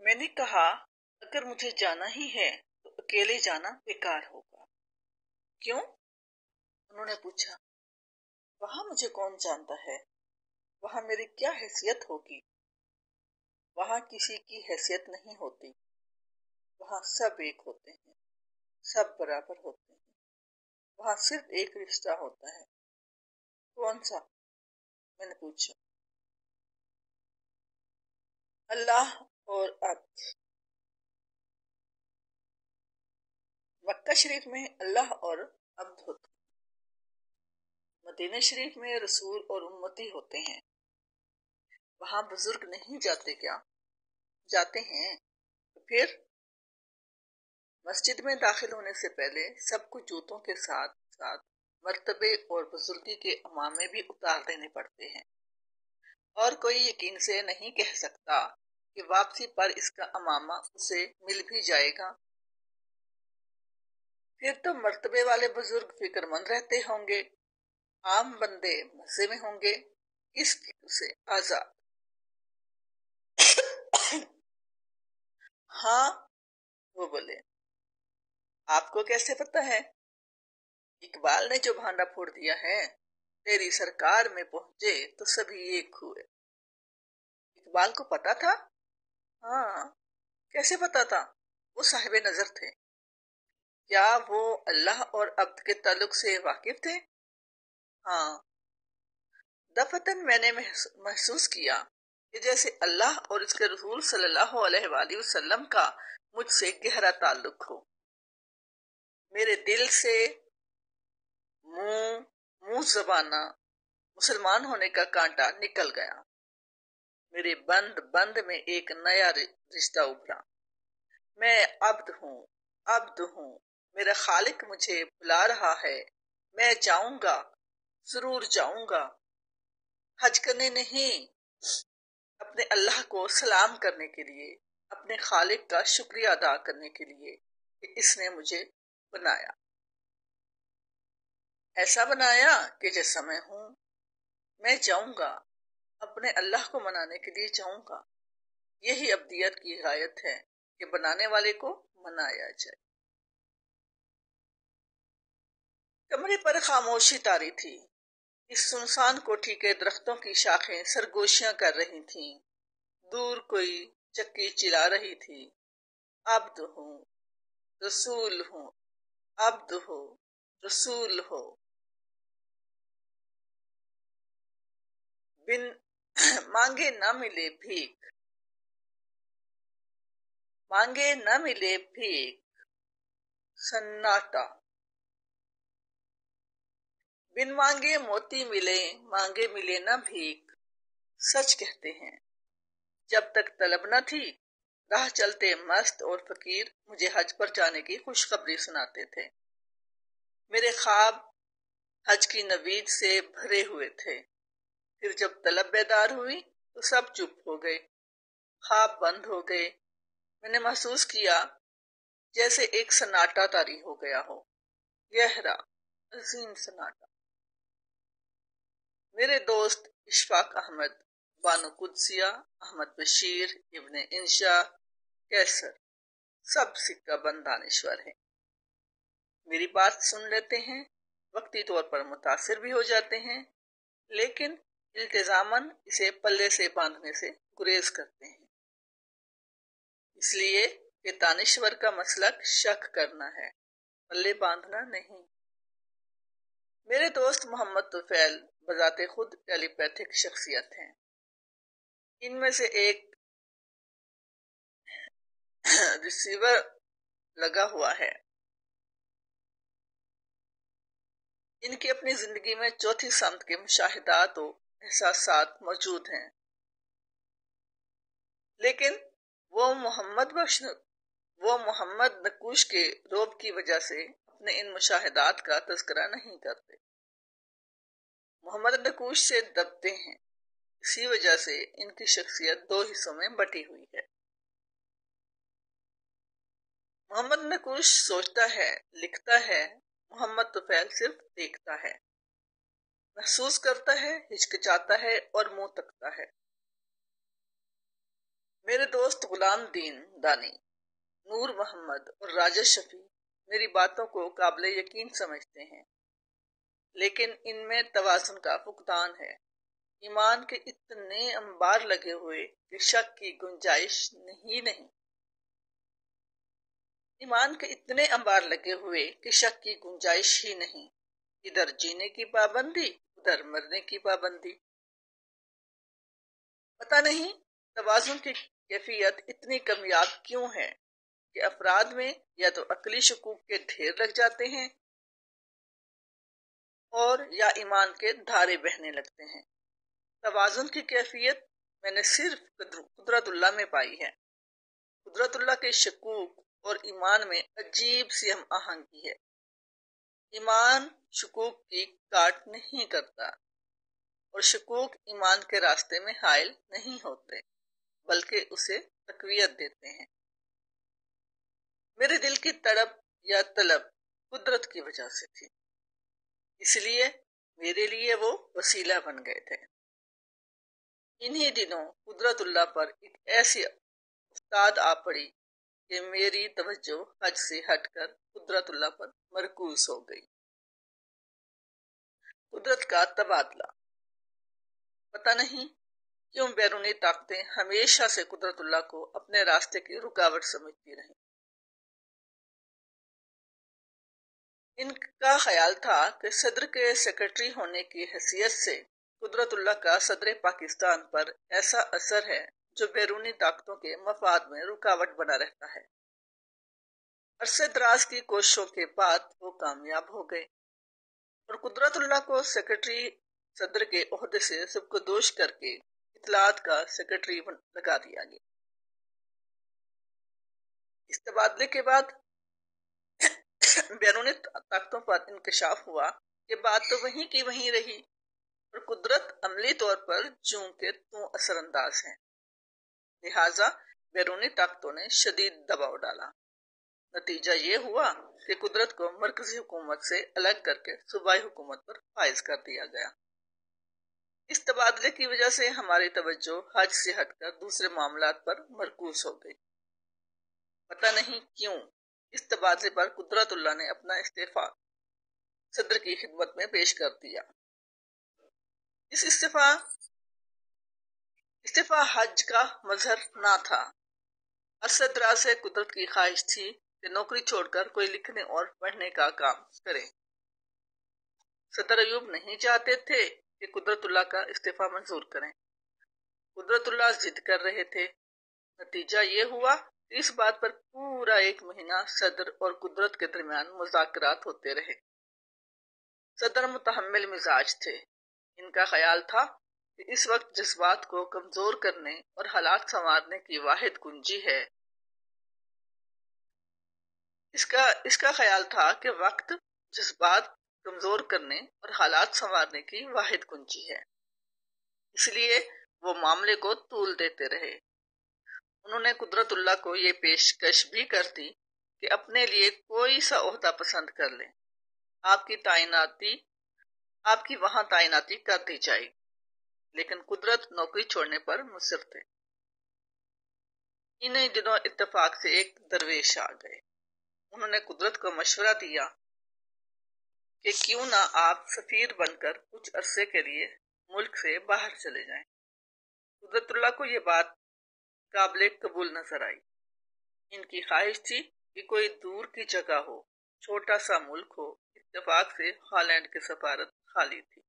میں نے کہا اگر مجھے جانا ہی ہے تو اکیلے جانا بیکار ہوگا۔ کیوں؟ انہوں نے پوچھا۔ وہاں مجھے کون جانتا ہے؟ وہاں میری کیا حیثیت ہوگی؟ وہاں کسی کی حیثیت نہیں ہوتی، وہاں سب ایک ہوتے ہیں، سب برابر ہوتے ہیں، وہاں صرف ایک رشتہ ہوتا ہے۔ کون سا؟ میں نے پوچھا۔ اللہ اور عبد۔ مکہ شریف میں اللہ اور عبد ہوتے ہیں، مدینہ شریف میں رسول اور امتی ہوتے ہیں۔ وہاں بزرگ نہیں جاتے کیا؟ جاتے ہیں۔ پھر مسجد میں داخل ہونے سے پہلے سب کو جوتوں کے ساتھ ساتھ مرتبے اور بزرگی کے امامے بھی اتار دینے پڑتے ہیں، اور کوئی یقین سے نہیں کہہ سکتا کہ واپسی پر اس کا امامہ اسے مل بھی جائے گا۔ پھر تو مرتبے والے بزرگ فکر مند رہتے ہوں گے، عام بندے مزے میں ہوں گے، اس فکر سے آزاد۔ ہاں، وہ بولے۔ آپ کو کیسے پتہ ہے؟ اقبال نے جو بھانڈا پھوڑ دیا ہے، تیری سرکار میں پہنچے تو سبھی ایک ہوئے۔ اقبال کو پتا تھا؟ ہاں، کیسے پتا تھا؟ وہ صاحب نظر تھے۔ کیا وہ اللہ اور عبد کے تعلق سے واقف تھے؟ ہاں۔ دفعتاً میں نے محسوس کیا کہ جیسے اللہ اور اس کے رسول صلی اللہ علیہ وآلہ وسلم کا مجھ سے گہرا تعلق ہو۔ میرے دل سے منہ زبانہ مسلمان ہونے کا کانٹا نکل گیا۔ میرے بند میں ایک نیا رشتہ ابھرا۔ میں عبد ہوں، میرا خالق مجھے بلا رہا ہے، میں جاؤں گا، ضرور جاؤں گا۔ حج کرنے نہیں، اپنے اللہ کو سلام کرنے کے لیے، اپنے خالق کا شکریہ ادا کرنے کے لیے کہ اس نے مجھے بنایا، ایسا بنایا کہ جیسا میں ہوں۔ میں جاؤں گا، اپنے اللہ کو منانے کے لیے جاؤں گا۔ یہی ابدیت کی غایت ہے کہ بنانے والے کو منایا جائے۔ کمرے پر خاموشی طاری تھی۔ اس سنسان کوٹھی کے درختوں کی شاخیں سرگوشیاں کر رہی تھیں۔ دور کوئی چکی چلا رہی تھی۔ عبد ہوں، رسول ہوں، عبد ہو، رسول ہو۔ بن مانگے نہ ملے بھیک، مانگے نہ ملے بھیک، سناٹا۔ بن مانگے موتی ملے، مانگے ملے نہ بھیک۔ سچ کہتے ہیں، جب تک طلب نہ تھی، راہ چلتے مست اور فقیر مجھے حج پر جانے کی خوشخبری سناتے تھے۔ میرے خواب حج کی نوید سے بھرے ہوئے تھے۔ پھر جب طلب بیدار ہوئی تو سب چپ ہو گئے، خواب بند ہو گئے۔ میں نے محسوس کیا جیسے ایک سناٹا طاری ہو گیا ہو، گہرا، عظیم سناٹا۔ میرے دوست اشفاق احمد، بانو قدسیہ، احمد بشیر، ابن انشا، کیسر، سب سکہ بند دانشور ہیں۔ میری بات سن لیتے ہیں، وقتی طور پر متاثر بھی ہو جاتے ہیں، لیکن التزاماً اسے پلے سے باندھنے سے گریز کرتے ہیں۔ اس لیے کہ دانشور کا مسلک شک کرنا ہے، پلے باندھنا نہیں۔ میرے دوست محمد طفیل بذات خود ٹیلی پیتھک شخصیت ہیں۔ ان میں سے ایک ریسیور لگا ہوا ہے۔ ان کی اپنی زندگی میں چوتھی سمت کے مشاہدات و احساسات موجود ہیں، لیکن وہ محمد نقوش کے رعب کی وجہ سے اپنے ان مشاہدات کا تذکرہ نہیں کرتے، محمد نقوش سے دبتے ہیں۔ اسی وجہ سے ان کی شخصیت دو حصوں میں بٹی ہوئی ہے۔ محمد نقوش سوچتا ہے، لکھتا ہے، محمد طفیل صرف دیکھتا ہے، محسوس کرتا ہے، ہچکچاتا ہے اور منہ تکتا ہے۔ میرے دوست غلام دین دانی، نور محمد اور راجہ شفیع میری باتوں کو قابل یقین سمجھتے ہیں، لیکن ان میں توازن کا فقدان ہے۔ ایمان کے اتنے انبار لگے ہوئے کہ شک کی گنجائش ہی نہیں۔ ایمان کے اتنے انبار لگے ہوئے کہ شک کی گنجائش ہی نہیں۔ ادھر جینے کی پابندی، ادھر مرنے کی پابندی۔ پتہ نہیں توازن کی کیفیت اتنی کمیاب کیوں ہے کہ افراد میں یا تو عقلی شکوک کے ڈھیر لگ جاتے ہیں اور یا ایمان کے دھارے بہنے لگتے ہیں۔ توازن کی کیفیت میں نے صرف قدرت اللہ میں پائی ہے۔ قدرت اللہ کے شکوک اور ایمان میں عجیب سی ہم آہنگی ہے۔ ایمان شکوک کی کاٹ نہیں کرتا اور شکوک ایمان کے راستے میں حائل نہیں ہوتے، بلکہ اسے تقویت دیتے ہیں۔ میرے دل کی تڑپ یا طلب قدرت کی وجہ سے تھی، اس لیے میرے لیے وہ وسیلہ بن گئے تھے۔ انہی دنوں قدرت اللہ پر ایک ایسی افتاد آ پڑی کہ میری توجہ حج سے ہٹ کر قدرت اللہ پر مرکوز ہو گئی۔ قدرت کا تبادلہ۔ پتہ نہیں کیوں بیرونی طاقتیں ہمیشہ سے قدرت اللہ کو اپنے راستے کی رکاوٹ سمجھتی رہیں۔ ان کا خیال تھا کہ صدر کے سیکرٹری ہونے کی حیثیت سے قدرت اللہ کا صدر پاکستان پر ایسا اثر ہے جو بیرونی طاقتوں کے مفاد میں رکاوٹ بنا رہتا ہے۔ عرصے دراز کی کوششوں کے بعد وہ کامیاب ہو گئے اور قدرت اللہ کو سیکرٹری صدر کے عہدے سے سبکدوش کر کے اطلاعات کا سیکرٹری لگا دیا گیا۔ اس تبادلے کے بعد بیرونی طاقتوں پر انکشاف ہوا کہ بات تو وہیں کی وہیں رہی اور قدرت عملی طور پر جوں کے توں اثر انداز ہے۔ لہٰذا بیرونی طاقتوں نے شدید دباؤ ڈالا۔ نتیجہ یہ ہوا کہ قدرت کو مرکزی حکومت سے الگ کر کے صوبائی حکومت پر فائز کر دیا گیا۔ اس تبادلے کی وجہ سے ہماری توجہ حج سے ہٹ کر دوسرے معاملات پر مرکوز ہو گئی۔ پتہ نہیں کیوں اس تبادلے پر قدرت اللہ نے اپنا استعفیٰ صدر کی خدمت میں پیش کر دیا۔ اس استعفیٰ حج کا مظہر نہ تھا۔ عرصہ دراز سے قدرت کی خواہش تھی کہ نوکری چھوڑ کر کوئی لکھنے اور پڑھنے کا کام کرے۔ صدر ایوب نہیں چاہتے تھے کہ قدرت اللہ کا استعفیٰ منظور کریں۔ قدرت اللہ ضد کر رہے تھے۔ نتیجہ یہ ہوا کہ اس بات پر پورا 1 مہینہ صدر اور قدرت کے درمیان مذاکرات ہوتے رہے۔ صدر متحمل مزاج تھے۔ ان کا خیال تھا کہ اس وقت جذبات کو کمزور کرنے اور حالات سنوارنے کی واحد کنجی ہے۔ اس کا خیال تھا کہ وقت جذبات کمزور کرنے اور حالات سنوارنے کی واحد کنجی ہے، اس لیے وہ معاملے کو طول دیتے رہے۔ انہوں نے قدرت اللہ کو یہ پیشکش بھی کر دی کہ اپنے لیے کوئی سا عہدہ پسند کر لیں، آپ کی وہاں تعیناتی کر دی جائے، لیکن قدرت نوکری چھوڑنے پر مصر تھے۔ انہی دنوں اتفاق سے ایک درویش آ گئے۔ انہوں نے قدرت کو مشورہ دیا کہ کیوں نہ آپ سفیر بن کر کچھ عرصے کے لیے ملک سے باہر چلے جائیں۔ قدرت اللہ کو یہ بات قابل قبول نظر آئی۔ ان کی خواہش تھی کہ کوئی دور کی جگہ ہو، چھوٹا سا ملک ہو۔ اتفاق سے ہالینڈ کی سفارت خالی تھی۔